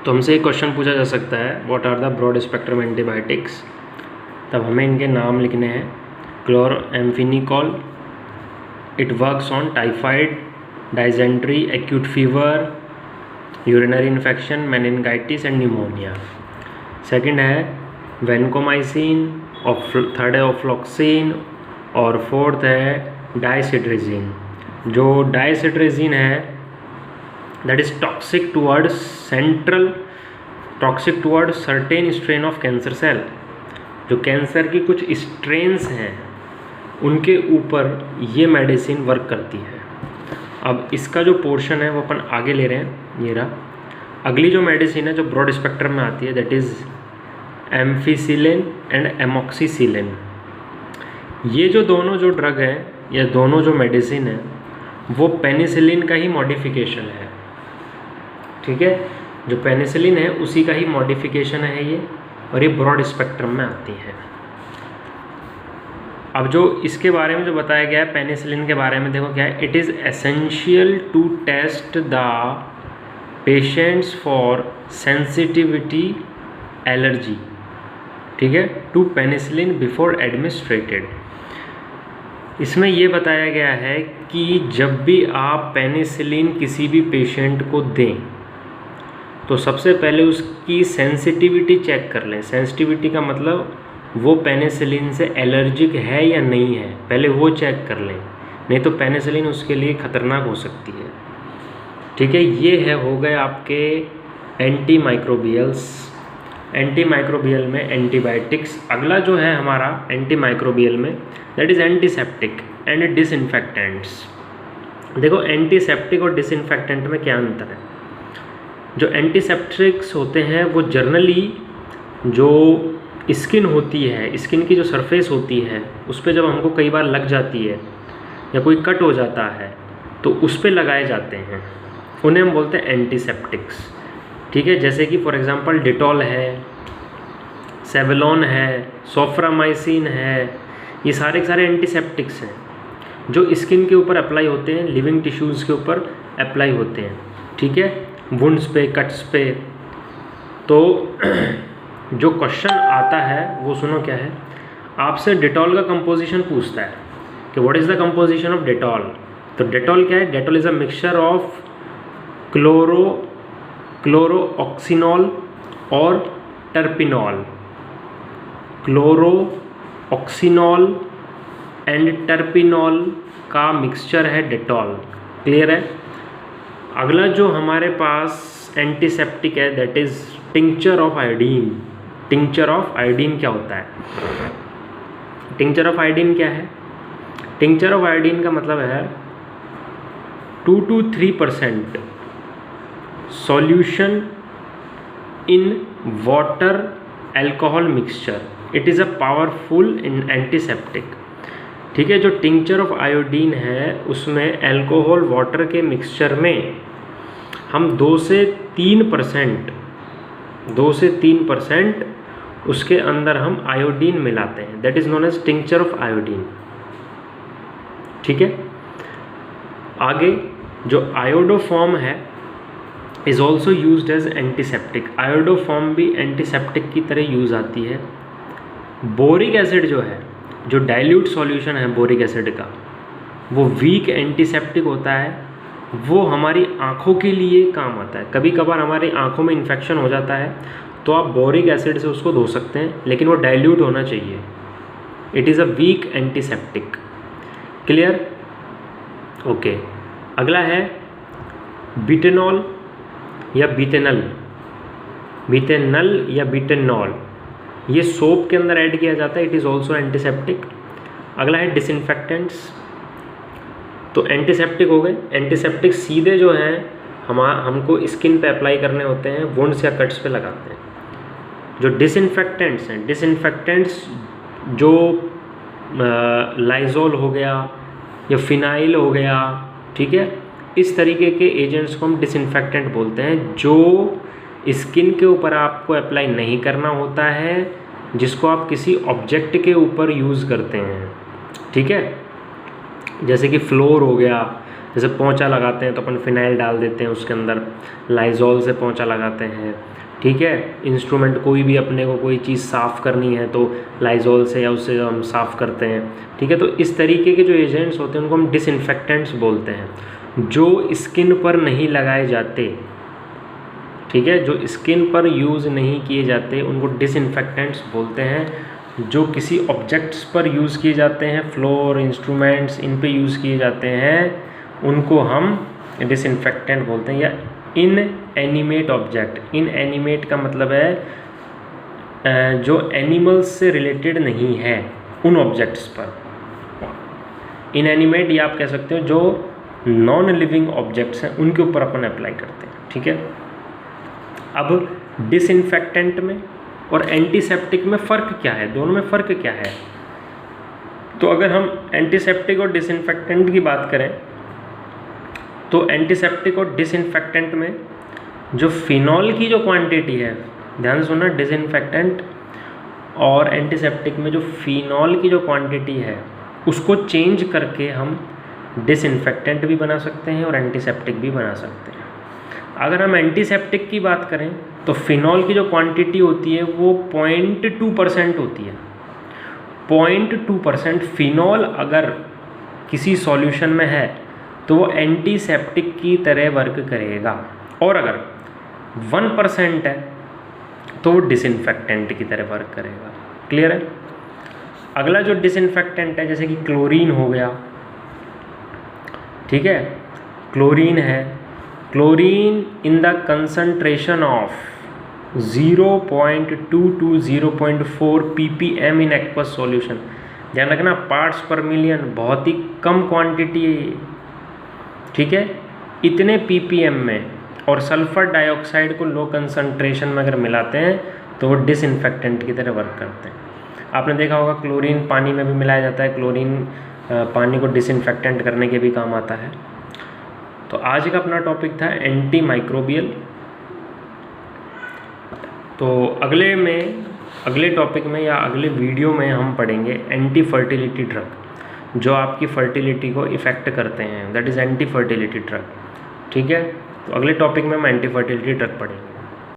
तो हमसे एक क्वेश्चन पूछा जा सकता है, what are the broad spectrum antibiotics. तब हमें इनके नाम लिखने हैं। Chloramphenicol, it works on typhoid, dysentery, acute fever, urinary infection, meningitis and pneumonia. Second है वेनकोमाइसिन, और थर्ड है ऑफ्लॉक्सिन, और फोर्थ है डाइसिट्रिजिन। जो डाइसिट्रिजिन है that is toxic towards certain strain of cancer cell। जो कैंसर की कुछ स्ट्रेन्स हैं उनके ऊपर ये मेडिसिन वर्क करती है। अब इसका जो पोर्शन है वो अपन आगे ले रहे हैं, ये रहा। अगली जो मेडिसिन है जो ब्रॉड स्पेक्ट्रम में आती है, that is ampicillin and amoxicillin. ये जो दोनों जो ड्रग है या दोनों जो मेडिसिन है वो पेनिसिलिन का ही मॉडिफिकेशन है। ठीक है, जो पेनिसिलिन है उसी का ही मॉडिफिकेशन है ये, और ये ब्रॉड स्पेक्ट्रम में आती है। अब जो इसके बारे में जो बताया गया है पेनिसिलिन के बारे में, देखो क्या है, it is essential to test the patients for sensitivity allergy, ठीक है, टू पेनिसिलिन बिफोर एडमिनिस्ट्रेटेड। इसमें ये बताया गया है कि जब भी आप पेनिसिलिन किसी भी पेशेंट को दें तो सबसे पहले उसकी सेंसिटिविटी चेक कर लें। सेंसिटिविटी का मतलब वो पेनिसिलिन से एलर्जिक है या नहीं है, पहले वो चेक कर लें, नहीं तो पेनिसिलिन उसके लिए ख़तरनाक हो सकती है। ठीक है, ये है हो गए आपके एंटी माइक्रोबियल्स। एंटी माइक्रोबियल में एंटीबायोटिक्स। अगला जो है हमारा एंटी माइक्रोबियल में, that is antiseptic and disinfectants. देखो एंटीसेप्टिक और डिसइंफेक्टेंट में क्या अंतर है। जो एंटीसेप्टिक्स होते हैं वो जनरली जो स्किन होती है, स्किन की जो सरफेस होती है उस पर जब हमको कई बार लग जाती है या कोई कट हो जाता है तो उस पर लगाए जाते हैं, उन्हें हम बोलते हैं एंटीसेप्टिक्स। ठीक है, जैसे कि फॉर एग्जांपल डिटॉल है, सेवलॉन है, सोफ्रामाइसिन है, ये सारे के सारे एंटीसेप्टिक्स हैं जो स्किन के ऊपर अप्लाई होते हैं, लिविंग टिश्यूज़ के ऊपर अप्लाई होते हैं। ठीक है, वुंड्स पे, कट्स पे। तो जो क्वेश्चन आता है वो सुनो क्या है, आपसे डिटॉल का कंपोजिशन पूछता है कि what is the composition of Dettol. तो डिटॉल क्या है, Dettol is a mixture of chloroxylenol और टर्पिनॉल। क्लोरोऑक्सिनॉल एंड टर्पिनॉल का मिक्सचर है डिटॉल। क्लियर है। अगला जो हमारे पास एंटीसेप्टिक है that is tincture of iodine. Tincture of iodine क्या होता है, टिंक्चर ऑफ आयोडीन क्या है, टिंक्चर ऑफ आयोडीन का मतलब है 2 to 3% solution in water alcohol mixture. It is a powerful in antiseptic. ठीक है, जो टिंक्चर ऑफ आयोडीन है उसमें अल्कोहल वाटर के मिक्सचर में हम 2 से 3% उसके अंदर हम आयोडीन मिलाते हैं, that is known as tincture of iodine. ठीक है, आगे जो आयोडोफॉर्म है is also used as antiseptic. Iodoform भी एंटीसेप्टिक की तरह यूज़ आती है। बोरिक एसिड जो है, जो डाइल्यूट सॉल्यूशन है बोरिक एसिड का, वो वीक एंटीसेप्टिक होता है। वो हमारी आँखों के लिए काम आता है। कभी कभार हमारी आँखों में इन्फेक्शन हो जाता है तो आप बोरिक एसिड से उसको धो सकते हैं, लेकिन वो डाइल्यूट होना चाहिए। It is a weak antiseptic. Clear, okay. अगला है बिटेनॉल या बिटेनल, बिटेनल या बिटेनॉल। ये सोप के अंदर ऐड किया जाता है, इट इज़ ऑल्सो एंटीसेप्टिक। अगला है डिसइंफेक्टेंट्स। तो एंटीसेप्टिक हो गए। एंटीसेप्टिक सीधे जो हैं हमको स्किन पे अप्लाई करने होते हैं, वुंड्स या कट्स पे लगाते हैं। जो डिसइंफेक्टेंट्स हैं, डिसइंफेक्टेंट्स जो लाइजोल हो गया या फिनाइल हो गया, ठीक है, इस तरीके के एजेंट्स को हम डिसइंफेक्टेंट बोलते हैं, जो स्किन के ऊपर आपको अप्लाई नहीं करना होता है, जिसको आप किसी ऑब्जेक्ट के ऊपर यूज़ करते हैं। ठीक है, जैसे कि फ्लोर हो गया जैसे पोंछा लगाते हैं तो अपन फिनाइल डाल देते हैं उसके अंदर, लाइजॉल से पोंछा लगाते हैं, ठीक है। इंस्ट्रूमेंट कोई भी अपने को कोई चीज़ साफ़ करनी है तो लाइजॉल से या उससे हम साफ़ करते हैं, ठीक है। तो इस तरीके के जो एजेंट्स होते हैं उनको हम डिसइंफेक्टेंट्स बोलते हैं, जो स्किन पर नहीं लगाए जाते, ठीक है, जो स्किन पर यूज़ नहीं किए जाते उनको डिसइंफेक्टेंट्स बोलते हैं। जो किसी ऑब्जेक्ट्स पर यूज़ किए जाते हैं, फ्लोर, इंस्ट्रूमेंट्स, इन पे यूज़ किए जाते हैं उनको हम डिसइंफेक्टेंट बोलते हैं। या इन एनिमेट ऑब्जेक्ट, इन एनिमेट का मतलब है जो एनिमल्स से रिलेटेड नहीं है उन ऑब्जेक्ट्स पर। इन एनिमेट या आप कह सकते हो जो नॉन लिविंग ऑब्जेक्ट्स हैं उनके ऊपर अपन अप्लाई करते हैं, ठीक है। अब डिसइंफेक्टेंट में और एंटीसेप्टिक में फ़र्क क्या है, दोनों में फ़र्क क्या है? तो अगर हम एंटीसेप्टिक और डिसइंफेक्टेंट की बात करें तो एंटीसेप्टिक और डिसइंफेक्टेंट में जो फिनॉल की जो क्वांटिटी है, ध्यान से सुनना, डिसइंफेक्टेंट और एंटीसेप्टिक में जो फिनॉल की जो क्वांटिटी है उसको चेंज करके हम डिसइंफेक्टेंट भी बना सकते हैं और एंटीसेप्टिक भी बना सकते हैं। अगर हम एंटीसेप्टिक की बात करें तो फिनॉल की जो क्वांटिटी होती है वो 0.2% होती है। 0.2% फिनॉल अगर किसी सॉल्यूशन में है तो वो एंटीसेप्टिक की तरह वर्क करेगा, और अगर 1% है तो वो डिसइंफेक्टेंट की तरह वर्क करेगा। क्लियर है? अगला जो डिसइंफेक्टेंट है जैसे कि क्लोरीन हो गया, ठीक है, क्लोरीन है, chlorine in the concentration of 0.2 to 0.4 ppm in aqueous solution. ध्यान रखना, पार्ट्स पर मिलियन बहुत ही कम क्वांटिटी है ये, ठीक है, इतने ppm में। और सल्फर डाइऑक्साइड को लो कंसंट्रेशन में अगर मिलाते हैं तो वो डिसइंफेक्टेंट की तरह वर्क करते हैं। आपने देखा होगा क्लोरीन पानी में भी मिलाया जाता है, क्लोरीन पानी को डिसइंफेक्टेंट करने के भी काम आता है। तो आज का अपना टॉपिक था एंटी माइक्रोबियल। तो अगले टॉपिक में या अगले वीडियो में हम पढ़ेंगे एंटी फर्टिलिटी ड्रग, जो आपकी फर्टिलिटी को इफ़ेक्ट करते हैं, that is anti fertility drug, ठीक है। तो अगले टॉपिक में हम एंटी फर्टिलिटी ड्रग पढ़ेंगे।